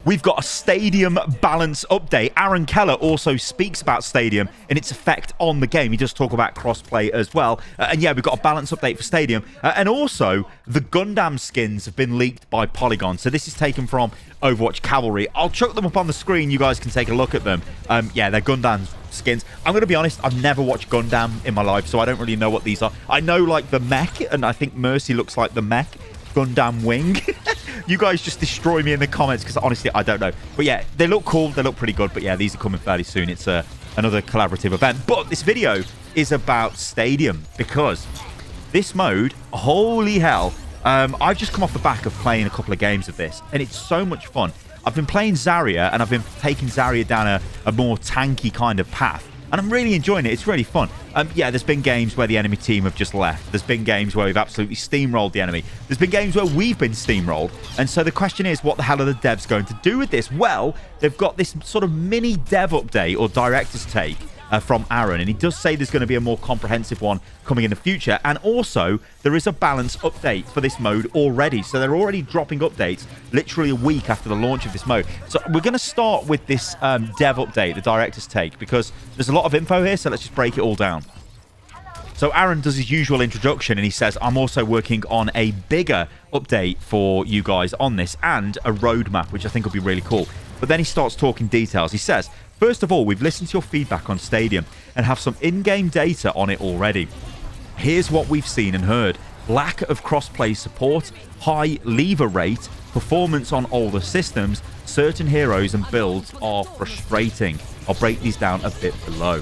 We've got a Stadium balance update. Aaron Keller also speaks about Stadium and its effect on the game. He does talk about crossplay as well. And yeah, we've got a balance update for Stadium. And also, the Gundam skins have been leaked by Polygon. So this is taken from Overwatch Cavalry. I'll chuck them up on the screen. You guys can take a look at them. Yeah, they're Gundam skins. I'm going to be honest, I've never watched Gundam in my life, so I don't really know what these are. I know, like, the mech, and I think Mercy looks like the mech. Gundam wing. You guys just destroy me in the comments because honestly I don't know, but yeah, they look cool, they look pretty good. But yeah, these are coming fairly soon. It's another collaborative event, but this video is about Stadium because this mode, holy hell, I've just come off the back of playing a couple of games of this and it's so much fun. I've been playing Zarya and I've been taking Zarya down a more tanky kind of path. And I'm really enjoying it. It's really fun. Yeah, there's been games where the enemy team have just left. There's been games where we've absolutely steamrolled the enemy. There's been games where we've been steamrolled. And so the question is, what the hell are the devs going to do with this? Well, they've got this sort of mini dev update or director's take from Aaron. And he does say there's going to be a more comprehensive one coming in the future. And also, there is a balance update for this mode already. So they're already dropping updates literally a week after the launch of this mode. So we're going to start with this dev update, the director's take, because there's a lot of info here. So let's just break it all down. So Aaron does his usual introduction and he says, I'm also working on a bigger update for you guys on this and a roadmap, which I think will be really cool. But then he starts talking details. He says, first of all, we've listened to your feedback on Stadium and have some in-game data on it already. Here's what we've seen and heard. Lack of cross-play support, high lever rate, performance on older systems, certain heroes and builds are frustrating. I'll break these down a bit below.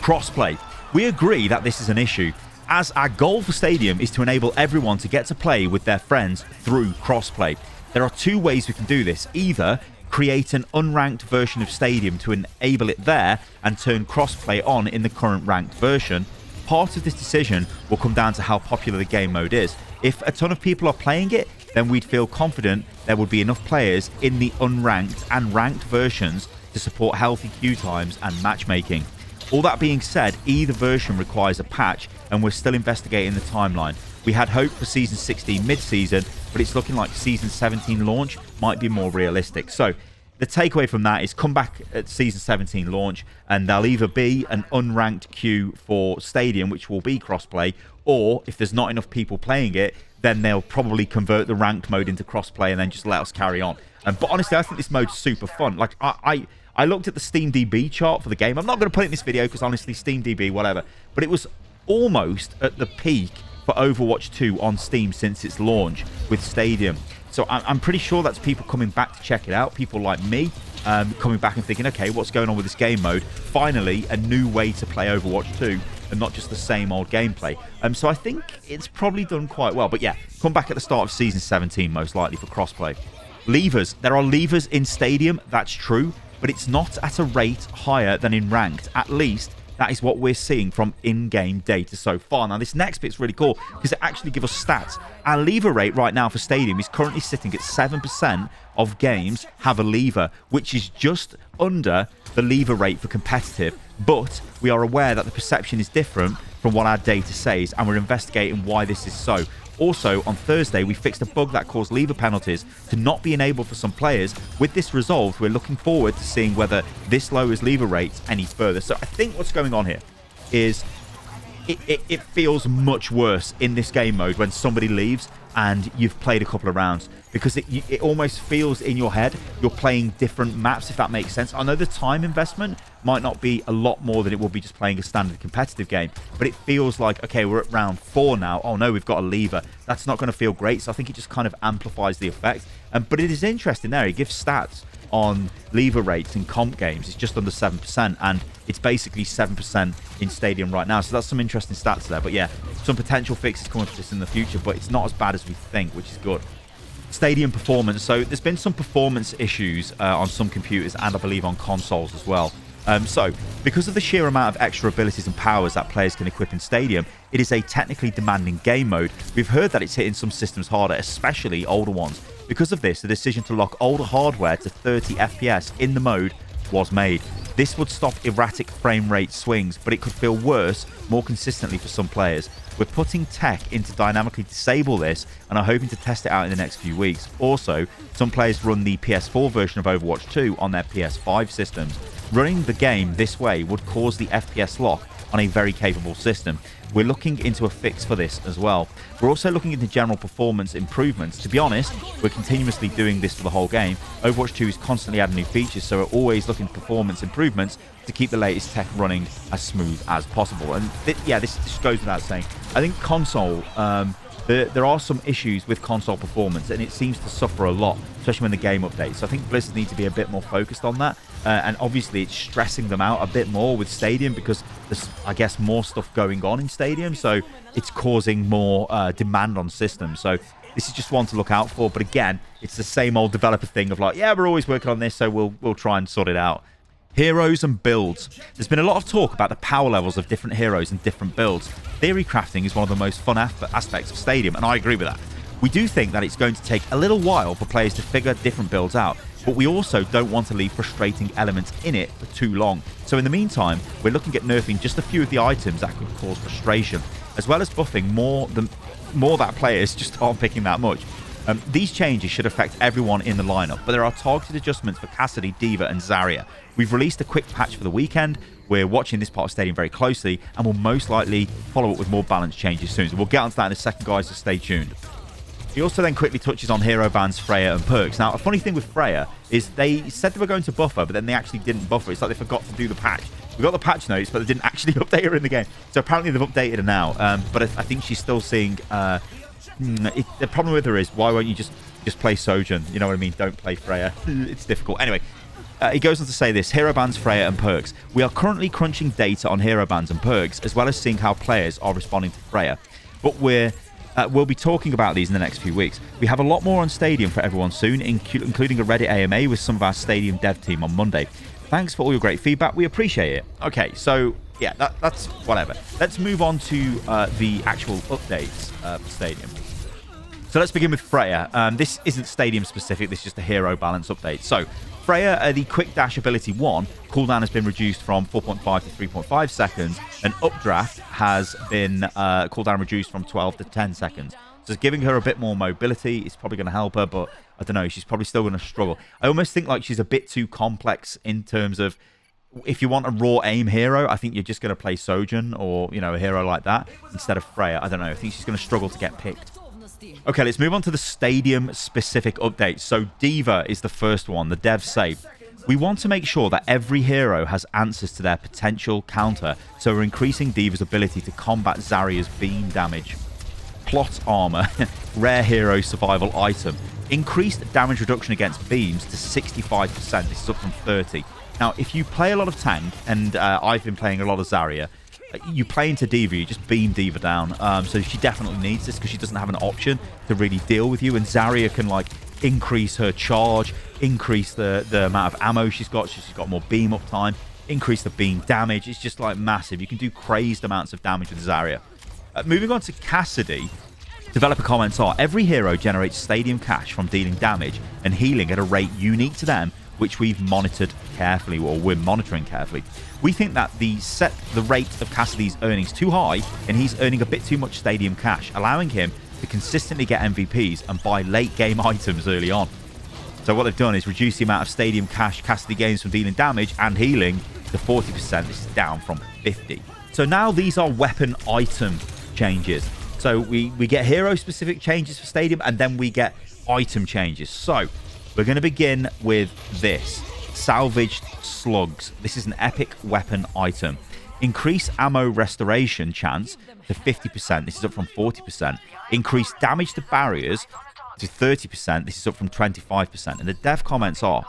Crossplay. We agree that this is an issue, as our goal for Stadium is to enable everyone to get to play with their friends through crossplay. There are two ways we can do this. Either create an unranked version of Stadium to enable it there and turn crossplay on in the current ranked version. Part of this decision will come down to how popular the game mode is. If a ton of people are playing it, then we'd feel confident there would be enough players in the unranked and ranked versions to support healthy queue times and matchmaking. All that being said, either version requires a patch and we're still investigating the timeline. We had hope for Season 16 mid-season, but it's looking like Season 17 launch might be more realistic. So the takeaway from that is come back at Season 17 launch and there'll either be an unranked queue for Stadium, which will be crossplay, or if there's not enough people playing it, then they'll probably convert the ranked mode into crossplay and then just let us carry on. But honestly, I think this mode's super fun. Like, I looked at the SteamDB chart for the game. I'm not going to put it in this video because honestly, SteamDB, whatever. But it was almost at the peak for Overwatch 2 on Steam since its launch with Stadium. So I'm pretty sure that's people coming back to check it out. People like me coming back and thinking, okay, what's going on with this game mode? Finally, a new way to play Overwatch 2 and not just the same old gameplay. So I think it's probably done quite well. But yeah, come back at the start of Season 17 most likely for crossplay. Levers. There are levers in Stadium, that's true. But it's not at a rate higher than in ranked. At least that is what we're seeing from in-game data so far. Now, this next bit's really cool because it actually gives us stats. Our lever rate right now for Stadium is currently sitting at 7% of games have a lever, which is just under the lever rate for competitive. But we are aware that the perception is different from what our data says, and we're investigating why this is so. Also, on Thursday, we fixed a bug that caused lever penalties to not be enabled for some players. With this resolved, we're looking forward to seeing whether this lowers lever rates any further. So I think what's going on here is it feels much worse in this game mode when somebody leaves and you've played a couple of rounds, because it almost feels in your head you're playing different maps, if that makes sense. I know the time investment might not be a lot more than it will be just playing a standard competitive game, but it feels like, okay, we're at round 4 now. Oh no, we've got a lever. That's not going to feel great. So I think it just kind of amplifies the effect. But it is interesting there. It gives stats on lever rates in comp games. It's just under 7%, and it's basically 7% in Stadium right now. So that's some interesting stats there. But yeah, some potential fixes coming for this in the future, but it's not as bad as we think, which is good. Stadium performance. So there's been some performance issues on some computers and I believe on consoles as well. So because of the sheer amount of extra abilities and powers that players can equip in Stadium, it is a technically demanding game mode. We've heard that it's hitting some systems harder, especially older ones. Because of this, the decision to lock older hardware to 30 FPS in the mode was made. This would stop erratic frame rate swings, but it could feel worse more consistently for some players. We're putting tech in to dynamically disable this and are hoping to test it out in the next few weeks. Also, some players run the PS4 version of Overwatch 2 on their PS5 systems. Running the game this way would cause the FPS lock on a very capable system. We're looking into a fix for this as well. We're also looking into general performance improvements. To be honest, we're continuously doing this for the whole game. Overwatch 2 is constantly adding new features, so we're always looking for performance improvements to keep the latest tech running as smooth as possible. And yeah, this goes without saying. I think console, there are some issues with console performance, and it seems to suffer a lot, especially when the game updates. So I think Blizzard need to be a bit more focused on that. And obviously, it's stressing them out a bit more with Stadium because there's, I guess, more stuff going on in Stadium. So it's causing more demand on systems. So this is just one to look out for. But again, it's the same old developer thing of like, yeah, we're always working on this, so we'll try and sort it out. Heroes and builds. There's been a lot of talk about the power levels of different heroes and different builds. Theory crafting is one of the most fun aspects of Stadium, and I agree with that. We do think that it's going to take a little while for players to figure different builds out, but we also don't want to leave frustrating elements in it for too long. So in the meantime, we're looking at nerfing just a few of the items that could cause frustration, as well as buffing more that players just aren't picking that much. These changes should affect everyone in the lineup, but there are targeted adjustments for Cassidy, D.Va, and Zarya. We've released a quick patch for the weekend. We're watching this part of Stadium very closely, and we'll most likely follow up with more balance changes soon. So we'll get onto that in a second, guys, so stay tuned. He also then quickly touches on hero bans, Freya, and perks. Now, a funny thing with Freya is they said they were going to buff her, but then they actually didn't buff her. It's like they forgot to do the patch. We got the patch notes, but they didn't actually update her in the game. So apparently they've updated her now, but I think she's still seeing... the problem with her is, why won't you just play Sojourn? You know what I mean? Don't play Freya. It's difficult. Anyway, he goes on to say this: hero bans, Freya, and perks. We are currently crunching data on hero bans and perks, as well as seeing how players are responding to Freya. But we'll be talking about these in the next few weeks. We have a lot more on Stadium for everyone soon, including a Reddit AMA with some of our Stadium dev team on Monday. Thanks for all your great feedback. We appreciate it. Okay, so yeah, that's whatever. Let's move on to the actual updates for Stadium. So let's begin with Freya. This isn't Stadium specific, this is just a hero balance update. So Freya, the quick dash ability 1, cooldown has been reduced from 4.5 to 3.5 seconds, and updraft has been cooldown reduced from 12 to 10 seconds. So it's giving her a bit more mobility. It's probably going to help her, but I don't know, she's probably still going to struggle. I almost think like she's a bit too complex in terms of, if you want a raw aim hero, I think you're just going to play Sojourn or, you know, a hero like that instead of Freya. I don't know. I think she's going to struggle to get picked. Okay, let's move on to the Stadium-specific updates. So D.Va is the first one, the devs say. We want to make sure that every hero has answers to their potential counter, so we're increasing D.Va's ability to combat Zarya's beam damage. Plot armor, rare hero survival item. Increased damage reduction against beams to 65%. This is up from 30%. Now, if you play a lot of tank, and I've been playing a lot of Zarya, you play into D.Va, you just beam D.Va down. So she definitely needs this because she doesn't have an option to really deal with you. And Zarya can like increase her charge, increase the amount of ammo she's got. She's got more beam uptime, increase the beam damage. It's just like massive. You can do crazed amounts of damage with Zarya. Moving on to Cassidy. Developer comments are, every hero generates Stadium cash from dealing damage and healing at a rate unique to them, which we've monitored carefully, or we're monitoring carefully. We think that set the rate of Cassidy's earnings too high, and he's earning a bit too much Stadium cash, allowing him to consistently get MVPs and buy late game items early on. So what they've done is reduce the amount of Stadium cash Cassidy gains from dealing damage and healing to 40%. This is down from 50%. So now these are weapon item changes. So we get hero specific changes for Stadium, and then we get item changes. So we're going to begin with this. Salvaged slugs. This is an epic weapon item. Increase ammo restoration chance to 50%. This is up from 40%. Increase damage to barriers to 30%. This is up from 25%. And the dev comments are,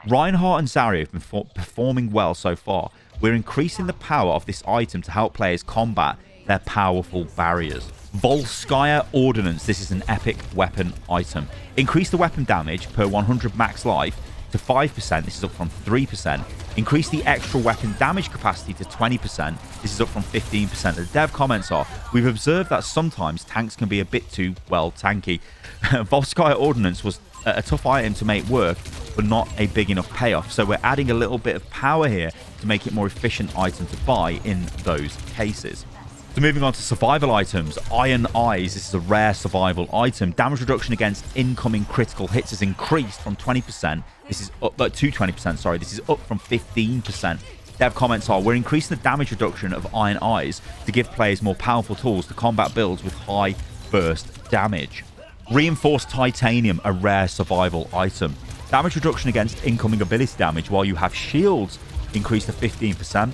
Reinhardt and Zarya have been performing well so far. We're increasing the power of this item to help players combat their powerful barriers. Volskaya Ordnance. This is an epic weapon item. Increase the weapon damage per 100 max life to 5%. This is up from 3%. Increase the extra weapon damage capacity to 20%. This is up from 15%. The dev comments are, we've observed that sometimes tanks can be a bit too, well, tanky. Volskaya Ordnance was a tough item to make work, but not a big enough payoff. So we're adding a little bit of power here to make it more efficient item to buy in those cases. So moving on to survival items, Iron Eyes. This is a rare survival item. Damage reduction against incoming critical hits has increased from 20%. This is up to 20%, sorry. This is up from 15%. Dev comments are, we're increasing the damage reduction of Iron Eyes to give players more powerful tools to combat builds with high burst damage. Reinforced Titanium, a rare survival item. Damage reduction against incoming ability damage while you have shields increased to 15%.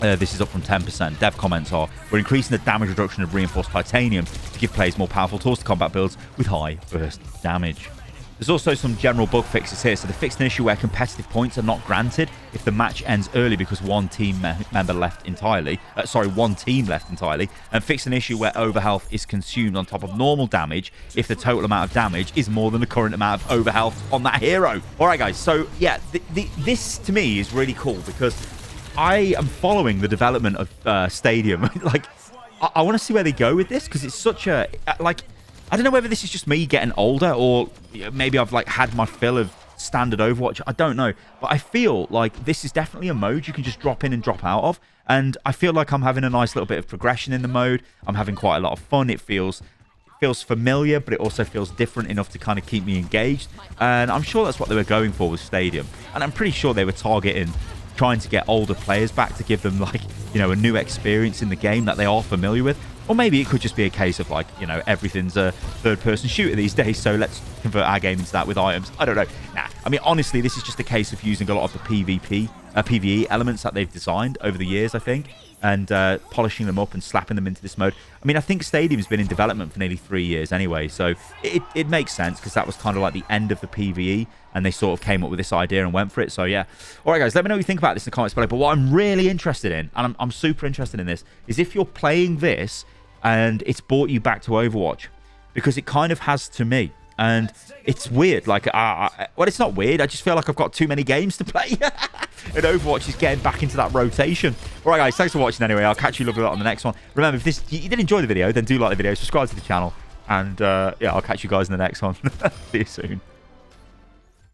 This is up from 10%. Dev comments are, we're increasing the damage reduction of Reinforced Titanium to give players more powerful tools to combat builds with high burst damage. There's also some general bug fixes here. So they fixed an issue where competitive points are not granted if the match ends early because one team member left entirely. One team left entirely. And fixed an issue where overhealth is consumed on top of normal damage if the total amount of damage is more than the current amount of overhealth on that hero. All right, guys. So yeah, this to me is really cool because I am following the development of Stadium. Like, I want to see where they go with this because it's such a I don't know whether this is just me getting older or maybe I've like had my fill of standard Overwatch. I don't know. But I feel like this is definitely a mode you can just drop in and drop out of. And I feel like I'm having a nice little bit of progression in the mode. I'm having quite a lot of fun. It feels familiar, but it also feels different enough to kind of keep me engaged. And I'm sure that's what they were going for with Stadium. And I'm pretty sure they were targeting trying to get older players back to give them like, you know, a new experience in the game that they are familiar with. Or maybe it could just be a case of like, you know, everything's a third-person shooter these days, so let's convert our game into that with items. I don't know. Nah, I mean, honestly, this is just a case of using a lot of the PvE elements that they've designed over the years, I think, and polishing them up and slapping them into this mode. I mean, I think Stadium's been in development for nearly 3 years anyway, so it makes sense because that was kind of like the end of the PvE, and they sort of came up with this idea and went for it. So yeah. All right, guys, let me know what you think about this in the comments below. But what I'm really interested in, and I'm super interested in this, is if you're playing this and it's brought you back to Overwatch, because it kind of has to me. And it's weird. Like, well, it's not weird. I just feel like I've got too many games to play. And Overwatch is getting back into that rotation. All right, guys, thanks for watching anyway. I'll catch you lovely lot on the next one. Remember, if you did enjoy the video, then do like the video, subscribe to the channel, and yeah, I'll catch you guys in the next one. See you soon.